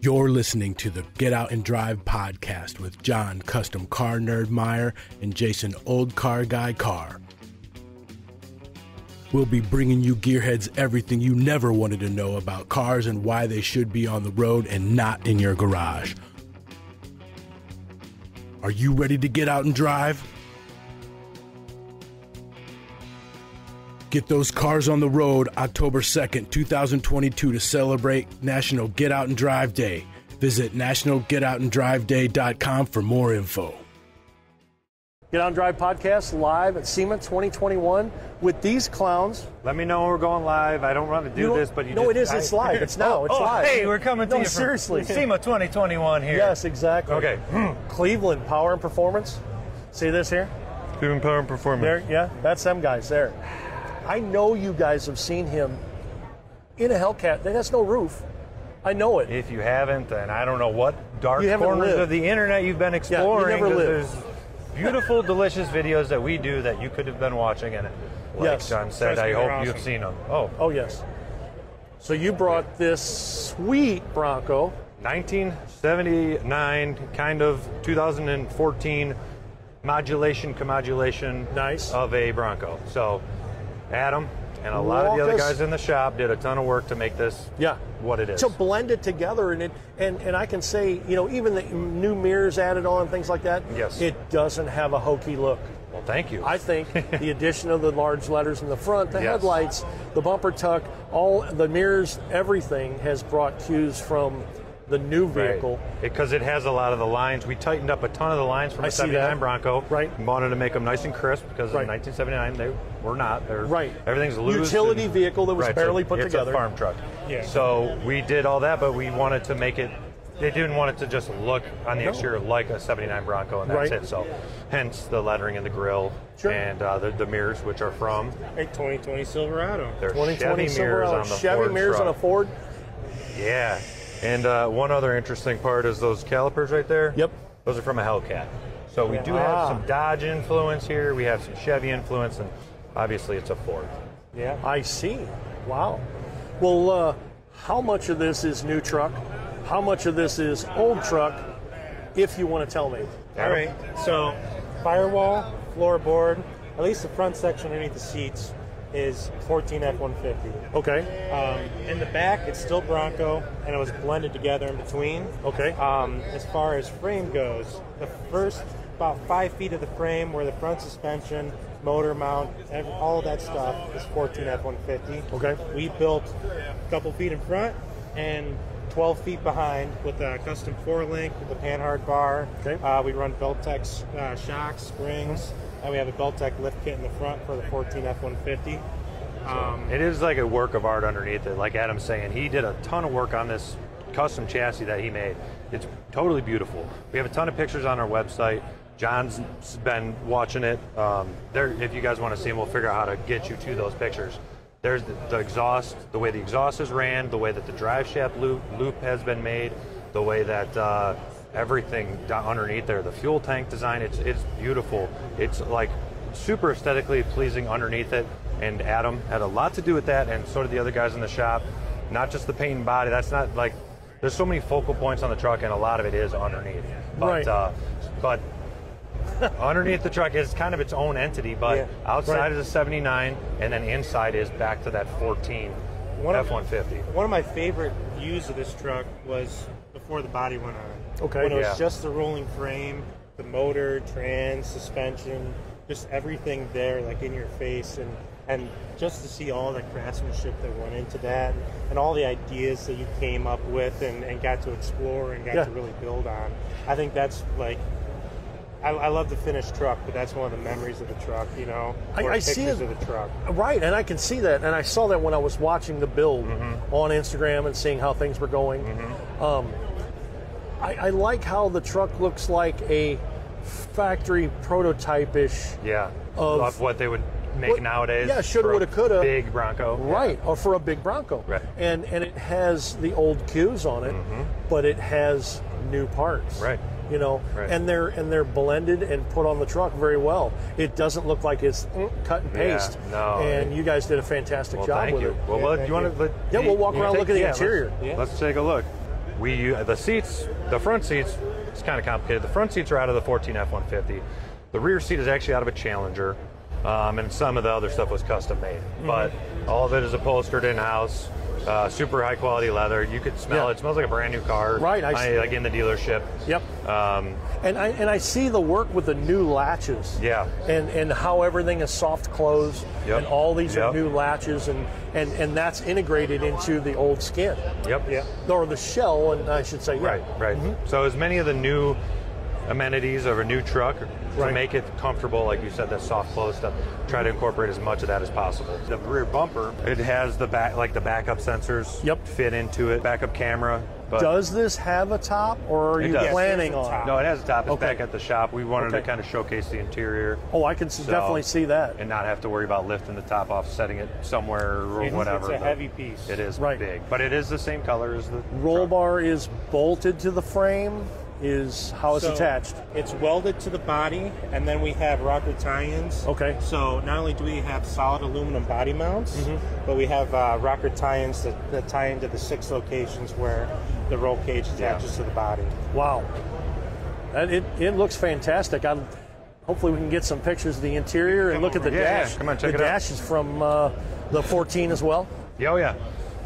You're listening to the Get Out and Drive podcast with John, Custom Car Nerd Meyer, and Jason, Old Car Guy Carr. We'll be bringing you gearheads everything you never wanted to know about cars and why they should be on the road and not in your garage. Are you ready to get out and drive? Get those cars on the road October 2nd, 2022 to celebrate National Get Out and Drive Day. Visit nationalgetoutanddriveday.com for more info. Get Out and Drive podcast live at SEMA 2021 with these clowns. Let me know when we're going live. I don't want to do this, but you No, it's live. It's now. It's live. Hey, we're coming to you from seriously. SEMA 2021 here. Yes, exactly. Okay. Cleveland Power and Performance. See this here? Cleveland Power and Performance. There, yeah, that's them guys there. I know you guys have seen him in a Hellcat that has no roof. I know it. If you haven't, then I don't know what dark corners lived. of the internet you've been exploring. Yeah, you never lived. There's beautiful, delicious videos that we do that you could have been watching. And like Yes. John said, I hope you've seen them. Oh, yes. So you brought this sweet Bronco. 1979, kind of 2014 modulation Nice. of a Bronco. So Adam and a lot of the other guys in the shop did a ton of work to make this what it is. To blend it together, and I can say, you know, even the new mirrors added on, things like that, yes, it doesn't have a hokey look. Well, thank you. I think the addition of the large letters in the front, the headlights, the bumper tuck, all the mirrors, everything has brought cues from the new vehicle. Because it has a lot of the lines. We tightened up a ton of the lines from the 79 Bronco. Right. We wanted to make them nice and crisp because in 1979 they were not. They're, everything's loose. Utility vehicle that was barely put together. It's a farm truck. Yeah. So we did all that, but we wanted to make it, they didn't want it to just look on the exterior like a 79 Bronco, and that's it. So hence the lettering in the grille and the mirrors, which are from a 2020 Silverado. They're Chevy mirrors on the Chevy Ford mirrors truck. on a Ford. Yeah. And one other interesting part is those calipers right there. Yep. Those are from a Hellcat. So we do have some Dodge influence here. We have some Chevy influence, and obviously it's a Ford. Yeah. I see. Wow. Well, how much of this is new truck? How much of this is old truck, if you want to tell me? All right. So firewall, floorboard, at least the front section underneath the seats is 14 F-150. Okay. In the back, it's still Bronco, and it was blended together in between. Okay. As far as frame goes, the first about 5 feet of the frame where the front suspension, motor mount, all of that stuff is 14 F-150. Okay. We built a couple feet in front and 12 feet behind with a custom 4-link with the Panhard bar. Okay. We run Beltex shocks, springs, and we have a Beltec lift kit in the front for the 14 F-150. It is like a work of art underneath it. Like Adam's saying, he did a ton of work on this custom chassis that he made. It's totally beautiful. We have a ton of pictures on our website. John's been watching it. If you guys want to see them, we'll figure out how to get you to those pictures. There's the exhaust, the way the exhaust is ran, the way that the drive shaft loop has been made, the way that everything underneath there, the fuel tank design, it's beautiful. It's like super aesthetically pleasing underneath it, and Adam had a lot to do with that, and so did the other guys in the shop. Not just the paint and body. That's not like, there's so many focal points on the truck, and a lot of it is underneath. But, but underneath the truck is kind of its own entity, but outside is a 79, and then inside is back to that 14 F-150. One of my favorite views of this truck was before the body went on. Okay. When it was just the rolling frame, the motor, trans, suspension, just everything there, like in your face, and just to see all the craftsmanship that went into that, and all the ideas that you came up with and got to explore and got to really build on. I think that's like, I love the finished truck, but that's one of the memories of the truck, you know. I see it of the truck. Right, and I can see that, and I saw that when I was watching the build on Instagram and seeing how things were going. I like how the truck looks like a factory prototype-ish. Yeah, of what they would make nowadays. Yeah, shoulda, woulda, coulda. Big Bronco. Right, or for a big Bronco. Right. And it has the old cues on it, but it has new parts. Right. You know, and they're blended and put on the truck very well. It doesn't look like it's cut and paste. Yeah, no. And you guys did a fantastic job thank with you. it. Well, do you want to? We'll walk around, look at the interior. Let's take a look. the seats, the front seats, it's kind of complicated. The front seats are out of the 14 F-150. The rear seat is actually out of a Challenger, and some of the other stuff was custom made. But all of it is upholstered in-house, super high quality leather. You could smell it. It smells like a brand new car. Right. Like in the dealership. Yep. And I see the work with the new latches. Yeah. And how everything is soft close. Yep. And all these are new latches, and that's integrated into the old skin. Yep. Yeah. Or the shell, and I should say. Yeah. Right. So as many of the new amenities of a new truck to make it comfortable, like you said, that soft close stuff, try to incorporate as much of that as possible. The rear bumper, it has the backup sensors fit into it, backup camera. But does this have a top, or are you planning on? No, it has a top. It's back at the shop. We wanted to kind of showcase the interior. Oh, I can definitely see that. And not have to worry about lifting the top off, setting it somewhere or whatever. It's a heavy piece. It is big, but it is the same color as the roll bar is bolted to the frame. How it's attached? It's welded to the body, and then we have rocker tie-ins. Okay. So not only do we have solid aluminum body mounts, but we have rocker tie-ins that tie into the 6 locations where the roll cage attaches to the body. Wow. It looks fantastic. Hopefully we can get some pictures of the interior and look at the dash. Yeah. Come on, check it out. The dash is from the 14 as well? Oh, yeah.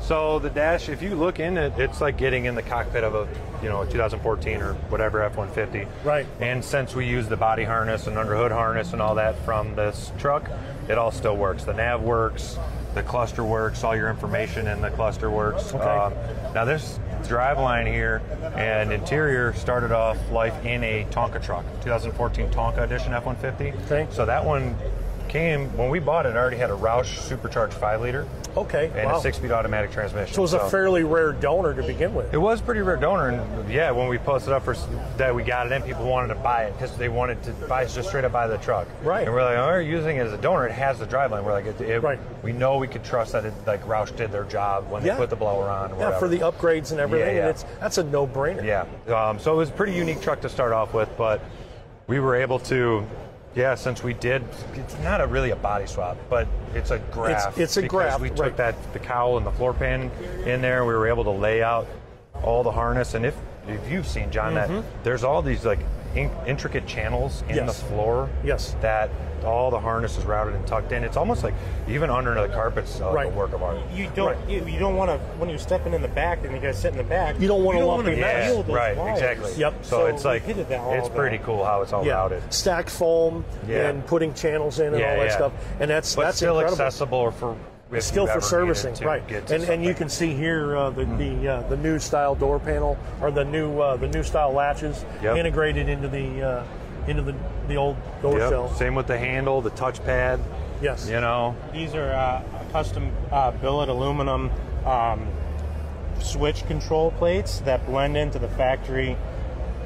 So the dash, if you look in it, it's like getting in the cockpit of a 2014 or whatever F-150. Right. And since we use the body harness and underhood harness and all that from this truck, it all still works. The nav works, the cluster works, all your information in the cluster works. Okay. Now this driveline here and interior started off life in a Tonka truck, 2014 Tonka Edition F-150. Okay. So that one came, when we bought it already had a Roush supercharged 5-liter. Okay. And a 6-speed automatic transmission. So it was a fairly rare donor to begin with. It was a pretty rare donor, and when we posted up for that we got it in, people wanted to buy it because they wanted to just straight up buy the truck. Right. And we're like, we're using it as a donor. It has the driveline. We're like, we know we could trust that Roush did their job when they put the blower on. Or whatever. For the upgrades and everything. And that's a no-brainer. Yeah. So it was a pretty unique truck to start off with, but we were able to. Yeah, since we did, it's not really a body swap, but it's a graft. It's a graft. We took the cowl and the floor pan in there. We were able to lay out all the harness, and if you've seen, John, that there's all these like intricate channels in the floor. Yes. That all the harness is routed and tucked in. It's almost like even under the carpet's like a work of art. You don't want to, when you're stepping in the back and you guys sit in the back, you don't want to lump your mess. Right, exactly. Yep. So it's like it's pretty cool how it's all routed. Stacked foam and putting channels in and all that stuff, and that's still incredible. accessible for. Still for servicing, right? And you can see here the new style door panel, or the new style latches integrated into the old door shell. Same with the handle, the touchpad. Yes. These are custom billet aluminum switch control plates that blend into the factory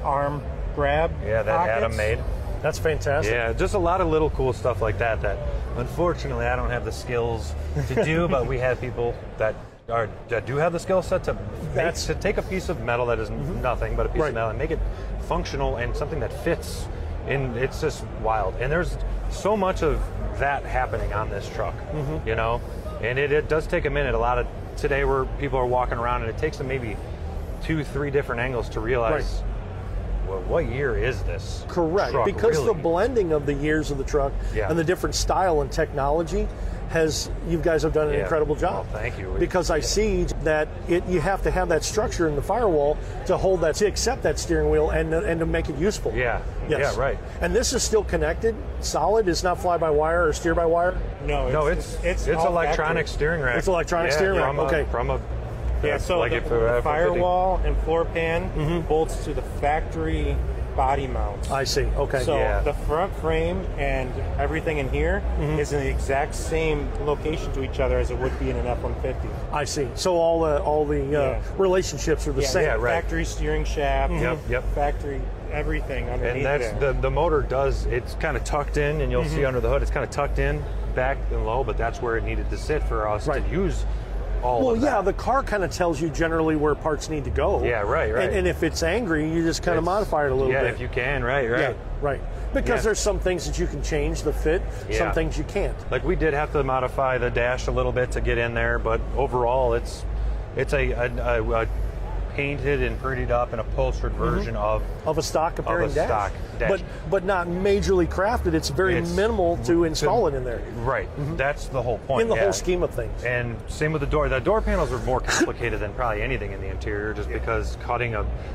arm grab. Yeah, that pockets. Adam made. That's fantastic. Yeah, just a lot of little cool stuff like that unfortunately I don't have the skills to do, but we have people that do have the skill set to take a piece of metal that is nothing but a piece of metal and make it functional and something that fits. And it's just wild. And there's so much of that happening on this truck, and it does take a minute. A lot of today where people are walking around and it takes them maybe 2-3 different angles to realize well, what year is this? Correct, truck because really? the blending of the years of the truck and the different style and technology you guys have done an incredible job. Well, thank you. Because I see that you have to have that structure in the firewall to hold that, to accept that steering wheel and to make it useful. Yeah. Yes. Yeah, right. And this is still connected, solid. It's not fly-by-wire or steer-by-wire. No, it's electronic steering rack. It's electronic steering rack. So the firewall and floor pan bolts to the factory body mounts. I see. Okay. So the front frame and everything in here is in the exact same location to each other as it would be in an F-150. I see. So all the relationships are the same. Yeah, right. Factory steering shaft. Factory everything underneath. And that's the motor it's kind of tucked in, and you'll see under the hood it's kind of tucked in, back and low, but that's where it needed to sit for us to use. The car kind of tells you generally where parts need to go. Yeah, right. And if it's angry, you just kind of modify it a little bit. Yeah, if you can, right. Yeah, right. Because there's some things that you can change the fit, some things you can't. Like we did have to modify the dash a little bit to get in there, but overall it's a painted and prettied up and upholstered version of a stock appearing dash. Stock dash. But not majorly crafted. It's very minimal to install it in there. Right. That's the whole point. In the whole scheme of things. And same with the door. The door panels are more complicated than probably anything in the interior, just because cutting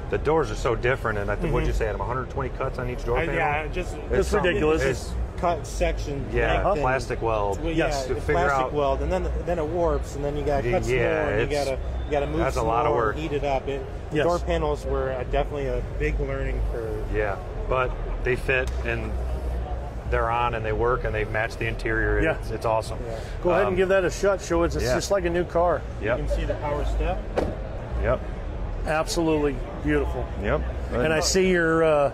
the doors are so different. And I think what'd you say, Adam? 120 cuts on each door panel. Yeah, it's ridiculous. It's cut section. Yeah, plastic weld. Yes, to figure plastic out. weld, and then it warps, and then you got to cut some more, and you got to move that's some a lot more, of work. Heat it up. Door panels were definitely a big learning curve. Yeah, but they fit and they're on and they work and they match the interior. And it's awesome. Yeah. Go ahead and give that a shot. Show it's just like a new car. Yep. You can see the power step. Yep. Absolutely beautiful. Yep. And I see your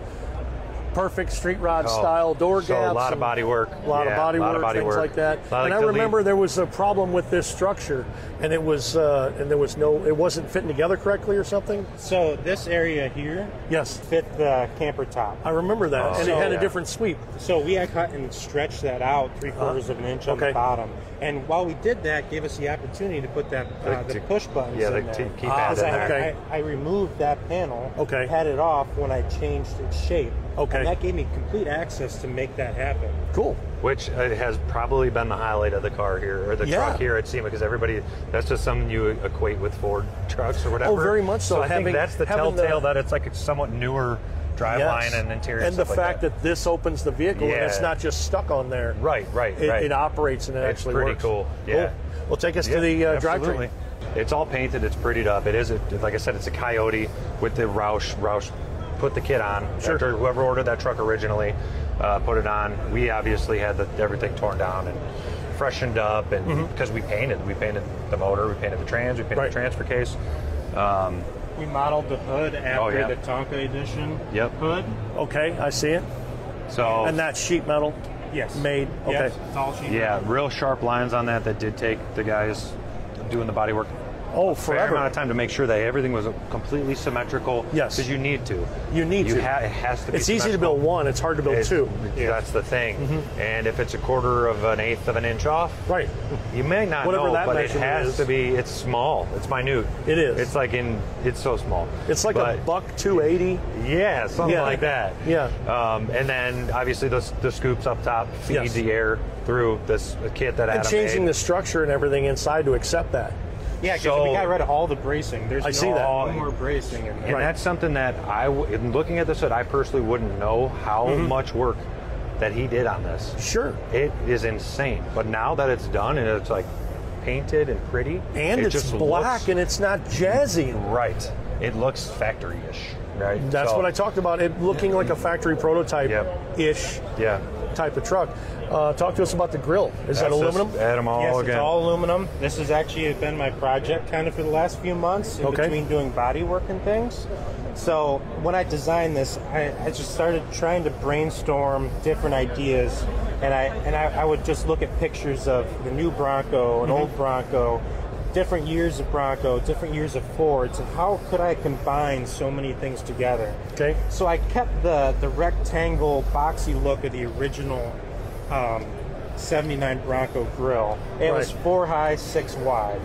perfect street rod style door gaps. A lot of body work. A lot of body work, things like that. And I remember there was a problem with this structure, and it was it wasn't fitting together correctly or something. So this area here, fit the camper top. I remember that, and it had a different sweep. So we had cut and stretched that out 3/4 of an inch on the bottom. And while we did that, gave us the opportunity to put that the push buttons in there. Keypad in there. I removed that panel, Okay. had it off when I changed its shape. Okay. And that gave me complete access to make that happen. Cool. Which has probably been the highlight of the car here, or the truck here at SEMA, because that's just something you equate with Ford trucks or whatever. Oh, very much so. So I think that's the telltale that it's like a somewhat newer driveline and interior. And the fact that this opens the vehicle and it's not just stuck on there. Right. It operates and it actually works. It's pretty cool. Yeah. Cool. Well, take us to the drivetrain. It's all painted. It's prettied up. It is, like I said, it's a Coyote with the Roush. Roush put the kit on. Sure. After whoever ordered that truck originally put it on. We obviously had everything torn down and freshened up, and because we painted the motor, we painted the trans, we painted the transfer case. We modeled the hood after the Tonka edition hood. Okay, I see it. So and that's sheet metal. Yes. Made. Okay. Yes, it's all sheet metal. Yeah, real sharp lines on that did take the guys doing the body work. Oh, fair forever. amount of time to make sure that everything was completely symmetrical. Yes. Because you need to. It has to be. It's easy to build one. It's hard to build two. That's the thing. And if it's 1/4 of an eighth of an inch off, right, you may not know, but it has to be. It's small. It's minute. It is. It's like it's so small. It's like a $1.280. Yeah, something like that. Yeah. And then obviously the scoops up top feed the air through this kit that Adam and changing made. the structure and everything inside to accept that. Yeah, because we got rid of all the bracing. There's no more bracing. And that's something that in looking at this, I personally wouldn't know how much work that he did on this. Sure. It is insane. But now that it's done and it's like painted and pretty. And it's just black and it's not jazzy. Right. It looks factory-ish. Right. That's what I talked about. It looking like a factory prototype-ish type of truck. Talk to us about the grill. Is that aluminum? Yes, it's all aluminum. This has actually been my project kind of for the last few months in between doing body work and things. So when I designed this, I just started trying to brainstorm different ideas, and I would just look at pictures of the new Bronco, an old Bronco, different years of Bronco, different years of Fords, and how could I combine so many things together? Okay. So I kept the rectangle, boxy look of the original 79 Bronco grill. It was 4 high, 6 wide.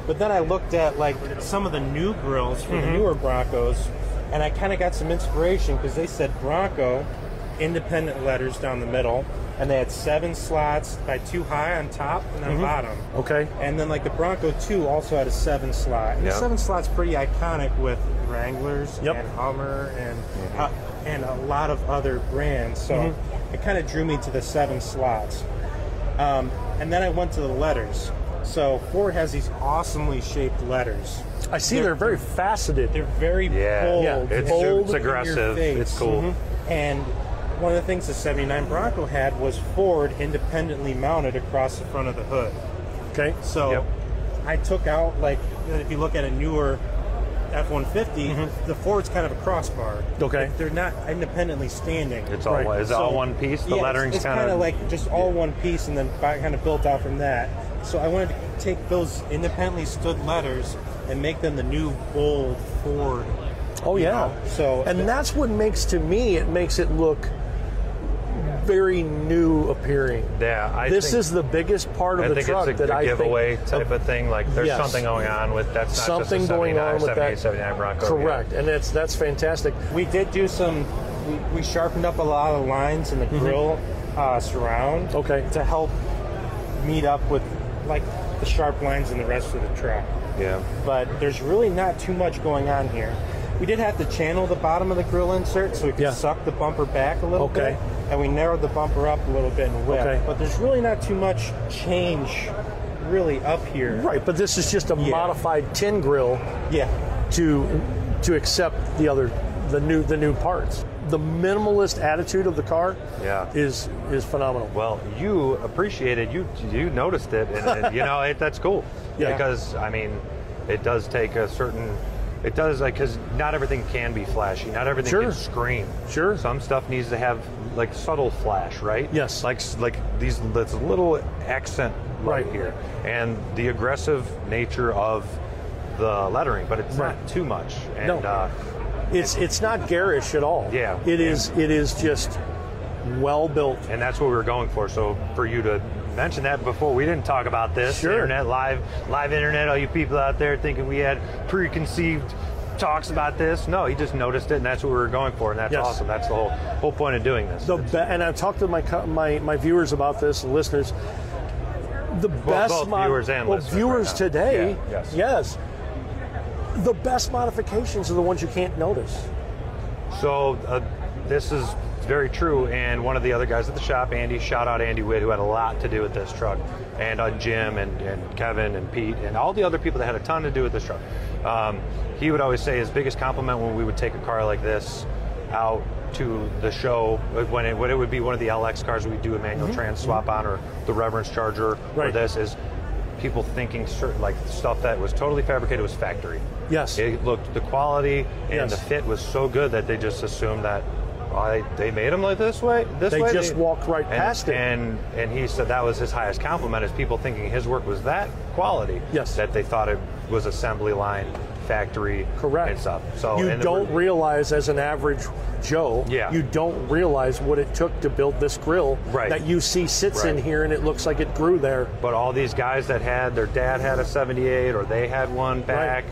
But then I looked at like some of the new grills for the newer Broncos, and I kind of got some inspiration because they said Bronco, independent letters down the middle, and they had 7 slots by 2 high on top and on bottom. Okay. And then like the Bronco 2 also had a 7 slot. And the 7 slot's pretty iconic with Wranglers and Hummer and a lot of other brands. So it kind of drew me to the 7 slots. And then I went to the letters. So Ford has these awesomely shaped letters. I see they're very faceted. They're very bold. Yeah, it's aggressive. It's cool. And one of the things the 79 Bronco had was Ford independently mounted across the front of the hood. Okay. So I took out, like, if you look at a newer F-150, the Ford's kind of a crossbar. Okay. They're not independently standing. It's all is it all one piece? The lettering's it's kind of like just all one piece, and then kind of built out from that. So I wanted to take those independently stood letters and make them the new bold Ford. Oh yeah. So and that's what makes, to me, it makes it look very new appearing. Yeah, this is the biggest part of the truck it's a giveaway type of thing. Like there's something going on with that's not something just a going on with 78, that 79 Bronco. Correct, and that's fantastic. We did do some. We sharpened up a lot of lines in the grill surround. Okay. To help meet up with like the sharp lines in the rest of the truck. Yeah. But there's really not too much going on here. We did have to channel the bottom of the grill insert so we could suck the bumper back a little bit. And we narrowed the bumper up a little bit in width. Okay. But there's really not too much change really up here. Right, but this is just a modified tin grill to accept the new parts. The minimalist attitude of the car is phenomenal. Well, you appreciated you noticed it, and you know that's cool. Because I mean, it does take a certain. It does, like, because not everything can be flashy. Not everything can scream. Sure. Some stuff needs to have like subtle flash, right? Yes. Like this little accent right here, and the aggressive nature of the lettering, but it's not too much. And, it's not garish at all. Yeah. It is just well built. And that's what we were going for. So for you to mention that before, we didn't talk about this. Sure. Internet, live internet, all you people out there thinking we had preconceived talks about this. No, he just noticed it, and that's what we were going for, and that's awesome. That's the whole point of doing this. And I've talked to my viewers about this, and listeners. The best both viewers and listeners viewers right today, yes. The best modifications are the ones you can't notice. So this is very true, and one of the other guys at the shop, Andy, shout out Andy Witt, who had a lot to do with this truck, and Jim and Kevin and Pete and all the other people that had a ton to do with this truck. He would always say his biggest compliment when we would take a car like this out to the show, when it would be one of the LX cars we do a manual trans swap on, or the Reverence Charger, or this, is people thinking certain like stuff that was totally fabricated was factory. Yes. It looked, the quality and the fit was so good that they just assumed that they made them like this way. They just walked right past it. And he said that was his highest compliment, is people thinking his work was that quality. Yes. That they thought it was assembly line, factory, and stuff. So you don't realize, as an average Joe, you don't realize what it took to build this grill that you see sits in here, and it looks like it grew there. But all these guys that had, their dad had a 78, or they had one back,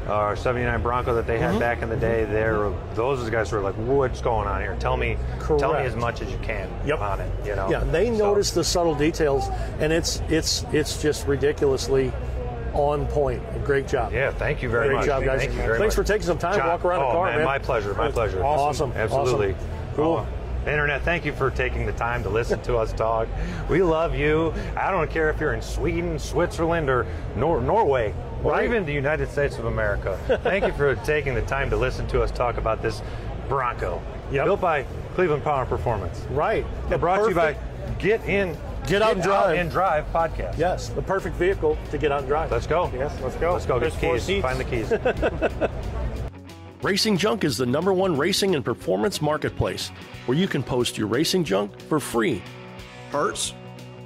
or 79 Bronco that they had back in the day, those are the guys who are like, what's going on here? Tell me as much as you can on it. You know? Yeah, they notice the subtle details, and it's just ridiculously on point. Great job. Yeah, thank you very much. Great job, guys. Thank you very much. Thanks for taking some time to walk around the car, man. My pleasure. My pleasure. Awesome. Absolutely. Awesome. Cool. Internet, thank you for taking the time to listen to us talk. We love you. I don't care if you're in Sweden, Switzerland, or Norway, or even the United States of America. Thank you for taking the time to listen to us talk about this Bronco. Built by Cleveland Power and Performance. Right. Brought to you by Get Out and Drive podcast. Yes, the perfect vehicle to get out and drive. Let's go. Yes, let's go. Let's go. Get the keys. Find the keys. Racing Junk is the #1 racing and performance marketplace where you can post your racing junk for free. Parts,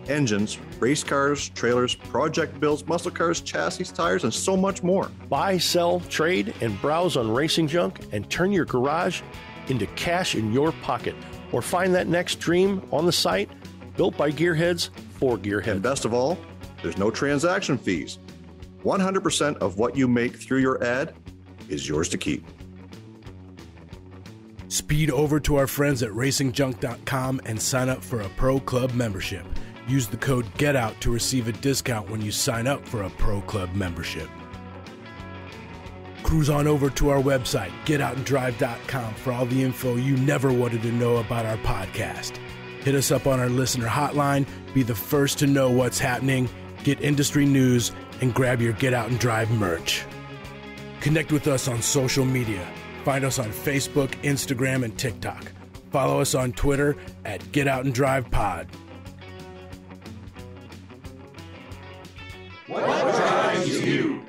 engines, race cars, trailers, project builds, muscle cars, chassis, tires, and so much more. Buy, sell, trade, and browse on Racing Junk and turn your garage into cash in your pocket. Or find that next dream on the site, built by gearheads for gearheads. And best of all, there's no transaction fees. 100% of what you make through your ad is yours to keep. Speed over to our friends at racingjunk.com and sign up for a Pro Club membership. Use the code GETOUT to receive a discount when you sign up for a Pro Club membership. Cruise on over to our website, getoutanddrive.com, for all the info you never wanted to know about our podcast. Hit us up on our listener hotline, be the first to know what's happening, get industry news, and grab your Get Out and Drive merch. Connect with us on social media. Find us on Facebook, Instagram, and TikTok. Follow us on Twitter at Get Out and Drive Pod. What drives you?